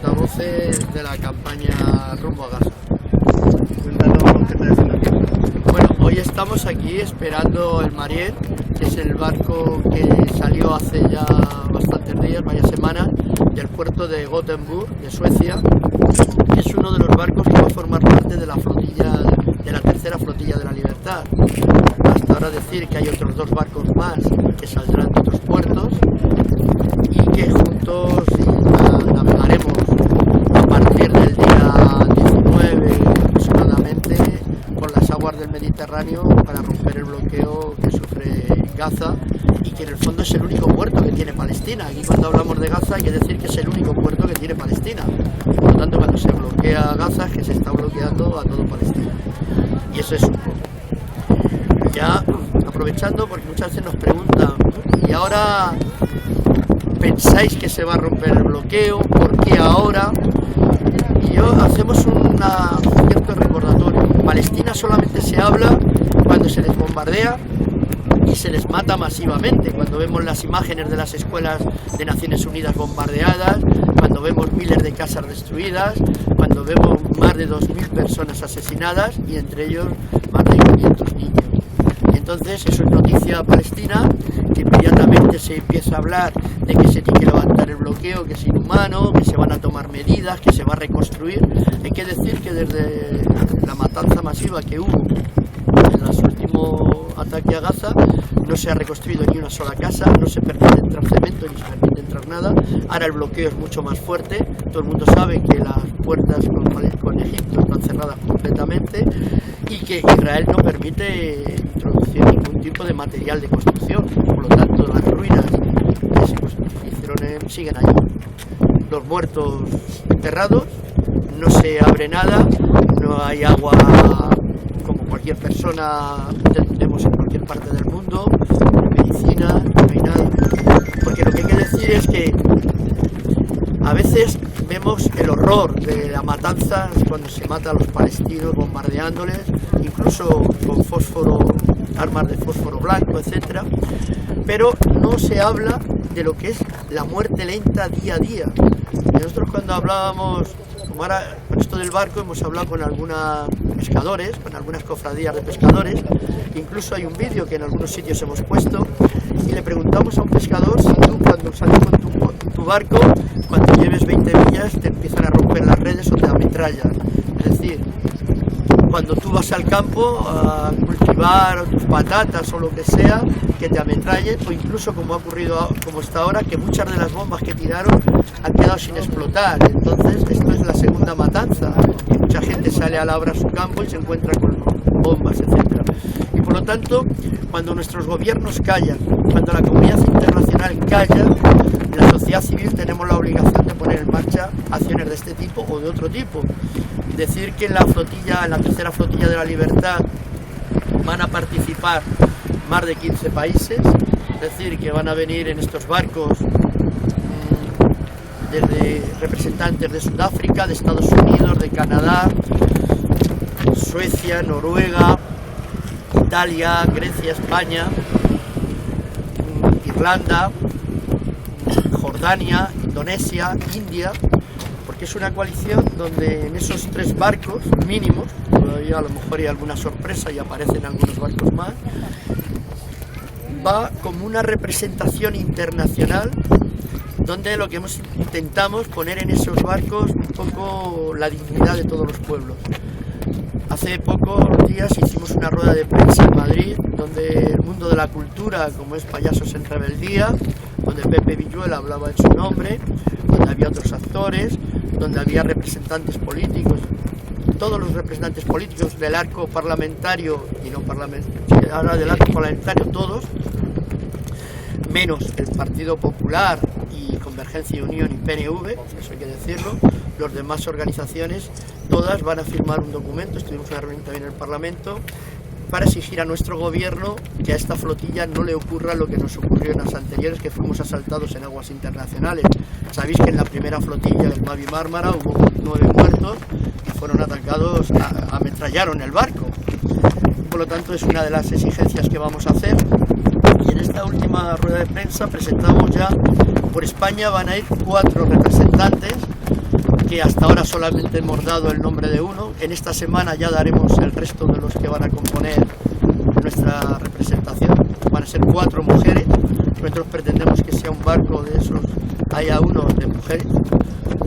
portavoces de la campaña Rumbo a Gaza. Cuéntanos qué te hacen. Bueno, hoy estamos aquí esperando el Mariel, que es el barco que salió hace ya bastantes días, varias semanas, del puerto de Gothenburg, de Suecia. Es uno de los barcos que va a formar parte de la flotilla, de la tercera flotilla de la Libertad. Hasta ahora decir que hay otros 2 barcos más que saldrán de otros puertos y que juntos navegaremos a partir del día 19 aproximadamente por las aguas del Mediterráneo para romper el bloqueo que sufre Gaza y que en el fondo es el único puerto que tiene Palestina. Aquí cuando hablamos de Gaza hay que decir que es el único puerto que tiene Palestina. Por lo tanto, cuando se bloquea Gaza es que se está bloqueando a todo Palestina. Y eso es un poco. Ya aprovechando, porque muchas veces nos preguntan, ¿y ahora pensáis que se va a romper el bloqueo? ¿Por qué ahora? Y hacemos un cierto recordatorio. Palestina solamente se habla cuando se les bombardea y se les mata masivamente, cuando vemos las imágenes de las escuelas de Naciones Unidas bombardeadas, cuando vemos miles de casas destruidas, cuando vemos más de 2.000 personas asesinadas y entre ellos más de 500 niños. Entonces eso es noticia palestina, que inmediatamente se empieza a hablar de que se tiene que levantar el bloqueo, que es inhumano, que se van a tomar medidas, que se va a reconstruir. Hay que decir que desde la matanza masiva que hubo en los últimos ataques a Gaza, no se ha reconstruido ni una sola casa, no se permite entrar cemento ni se permite entrar nada. Ahora el bloqueo es mucho más fuerte, todo el mundo sabe que las puertas con Egipto están cerradas completamente y que Israel no permite introducir ningún tipo de material de construcción, por lo tanto las ruinas que se hicieron siguen allí. Los muertos enterrados, no se abre nada, no hay agua como cualquier persona tenemos en cualquier parte del mundo, medicina, no hay nada. Porque lo que hay que decir es que a veces vemos el horror de la matanza cuando se mata a los palestinos bombardeándoles, incluso con fósforo, armas de fósforo blanco, etcétera, pero no se habla de lo que es la muerte lenta día a día. Y nosotros cuando hablábamos, como ahora con esto del barco, hemos hablado con algunos pescadores, con algunas cofradías de pescadores, incluso hay un vídeo que en algunos sitios hemos puesto, y le preguntamos a un pescador si tú cuando sales con tu barco, cuando lleves 20 millas te empiezan a romper las redes o te ametrallan. Es decir, cuando tú vas al campo a cultivar tus patatas o lo que sea, que te ametrallen, o incluso como ha ocurrido como está ahora, que muchas de las bombas que tiraron han quedado sin explotar. Entonces esto es la segunda matanza, que mucha gente sale a labrar su campo y se encuentra con bombas, etcétera. Y por lo tanto, cuando nuestros gobiernos callan, cuando la comunidad internacional calla, la sociedad civil tenemos la obligación de poner en marcha acciones de este tipo o de otro tipo. Decir que en la tercera flotilla de la Libertad van a participar más de 15 países, es decir, que van a venir en estos barcos desde representantes de Sudáfrica, de Estados Unidos, de Canadá, Suecia, Noruega, Italia, Grecia, España, Irlanda, Jordania, Indonesia, India, porque es una coalición donde en esos 3 barcos mínimos, todavía a lo mejor hay alguna sorpresa y aparecen algunos barcos más, va como una representación internacional donde lo que intentamos poner en esos barcos un poco la dignidad de todos los pueblos. Hace pocos días hicimos una rueda de prensa en Madrid, donde el mundo de la cultura, como es Payasos en Rebeldía, donde Pepe Villuela hablaba en su nombre, donde había otros actores, donde había representantes políticos, todos los representantes políticos del arco parlamentario y no parlamentario, ahora del arco parlamentario todos, menos el Partido Popular y Convergencia y Unión y PNV, eso hay que decirlo, las demás organizaciones, todas van a firmar un documento, estuvimos en una reunión también en el Parlamento, para exigir a nuestro gobierno que a esta flotilla no le ocurra lo que nos ocurrió en las anteriores, que fuimos asaltados en aguas internacionales. Sabéis que en la primera flotilla del Mavi Mármara hubo 9 muertos y fueron atacados, ametrallaron el barco. Por lo tanto, es una de las exigencias que vamos a hacer. Y en esta última rueda de prensa presentamos ya, por España van a ir 4 representantes porque hasta ahora solamente hemos dado el nombre de uno. En esta semana ya daremos el resto de los que van a componer nuestra representación. Van a ser 4 mujeres. Nosotros pretendemos que sea un barco de esos, haya uno de mujeres,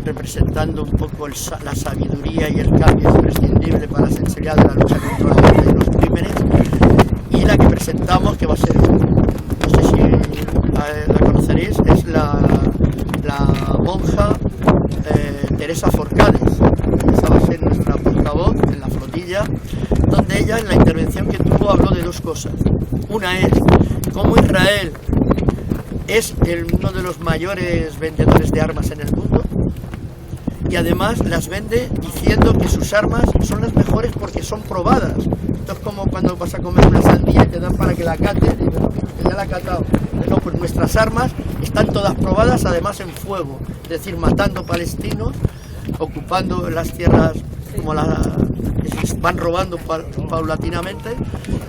representando un poco la sabiduría y el cambio imprescindible para la sensibilidad de la lucha contra la guerra y los crímenes. Y la que presentamos, que va a ser, no sé si la conoceréis, es la monja Teresa Forcades. Esa va a ser nuestra portavoz en la flotilla, donde ella en la intervención que tuvo habló de 2 cosas. Una es cómo Israel es uno de los mayores vendedores de armas en el mundo, y además las vende diciendo que sus armas son las mejores porque son probadas. Esto es como cuando vas a comer una sandía y te dan para que la cates y dices, que ya la he catado. No, pues nuestras armas están todas probadas, además en fuego, es decir, matando palestinos, ocupando las tierras como que se van robando paulatinamente,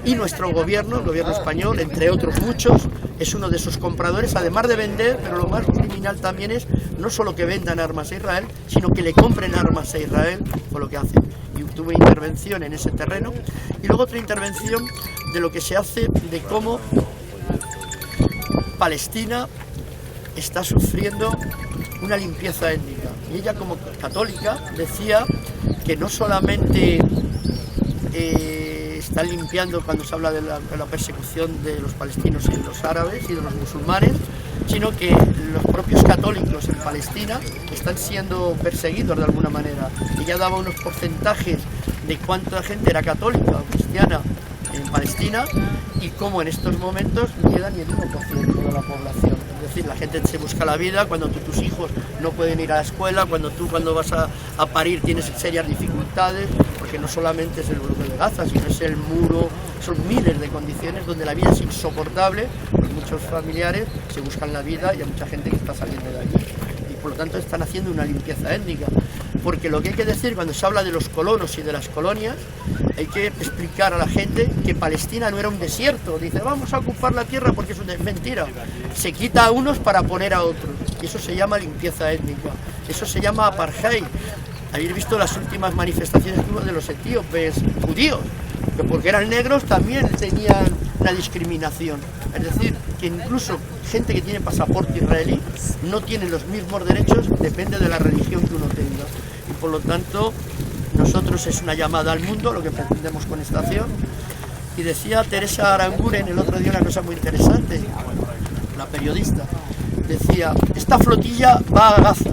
y nuestro gobierno, el gobierno español, entre otros muchos, es uno de esos compradores, además de vender, pero lo más criminal también es no solo que vendan armas a Israel, sino que le compren armas a Israel por lo que hacen. Y tuve intervención en ese terreno, y luego otra intervención de lo que se hace, de cómo Palestina está sufriendo una limpieza étnica. Y ella, como católica, decía que no solamente están limpiando cuando se habla de la persecución de los palestinos y de los árabes y de los musulmanes, sino que los propios católicos en Palestina están siendo perseguidos de alguna manera. Ella daba unos porcentajes de cuánta gente era católica o cristiana en Palestina, y cómo en estos momentos no queda ni el 1% de la población. Es decir, la gente se busca la vida cuando tus hijos no pueden ir a la escuela, cuando vas a parir tienes serias dificultades, porque no solamente es el bloque de Gaza, sino es el muro, son miles de condiciones donde la vida es insoportable, pues muchos familiares se buscan la vida y hay mucha gente que está saliendo de allí. Y por lo tanto están haciendo una limpieza étnica. Porque lo que hay que decir cuando se habla de los colonos y de las colonias, hay que explicar a la gente que Palestina no era un desierto. Dice, vamos a ocupar la tierra porque es mentira. Se quita a unos para poner a otros. Y eso se llama limpieza étnica. Eso se llama apartheid. Habéis visto las últimas manifestaciones que hubo de los etíopes judíos, que porque eran negros también tenían la discriminación. Es decir, que incluso gente que tiene pasaporte israelí no tiene los mismos derechos, depende de la religión que uno tenga. Y por lo tanto, nosotros es una llamada al mundo, lo que pretendemos con esta acción. Y decía Teresa Aranguren el otro día una cosa muy interesante, la periodista. Decía, esta flotilla va a Gaza,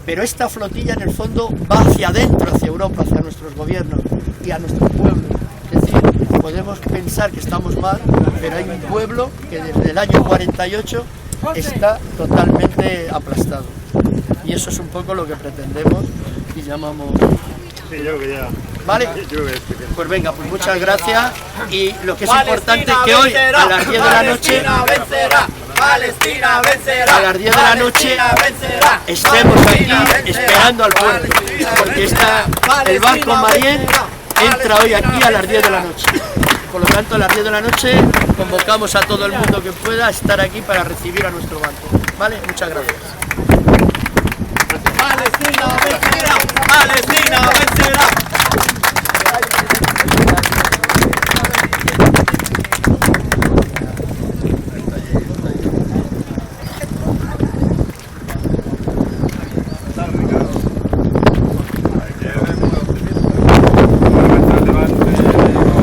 pero esta flotilla en el fondo va hacia adentro, hacia Europa, hacia nuestros gobiernos y a nuestros pueblos. Es decir, podemos pensar que estamos mal, pero hay un pueblo que desde el año 48 está totalmente aplastado. Y eso es un poco lo que pretendemos y llamamos... Sí, yo creo que ya... ¿Vale? Pues venga, pues muchas gracias, y lo que es importante es que hoy a las 10 de la noche... Palestina vencerá, a las 10 de la noche estemos aquí esperando al puerto, porque el barco Mariel entra hoy aquí a las 10 de la noche. Por lo tanto, a las 10 de la noche convocamos a todo el mundo que pueda estar aquí para recibir a nuestro barco. ¿Vale? Muchas gracias. Palestina vencerá, Palestina vencerá.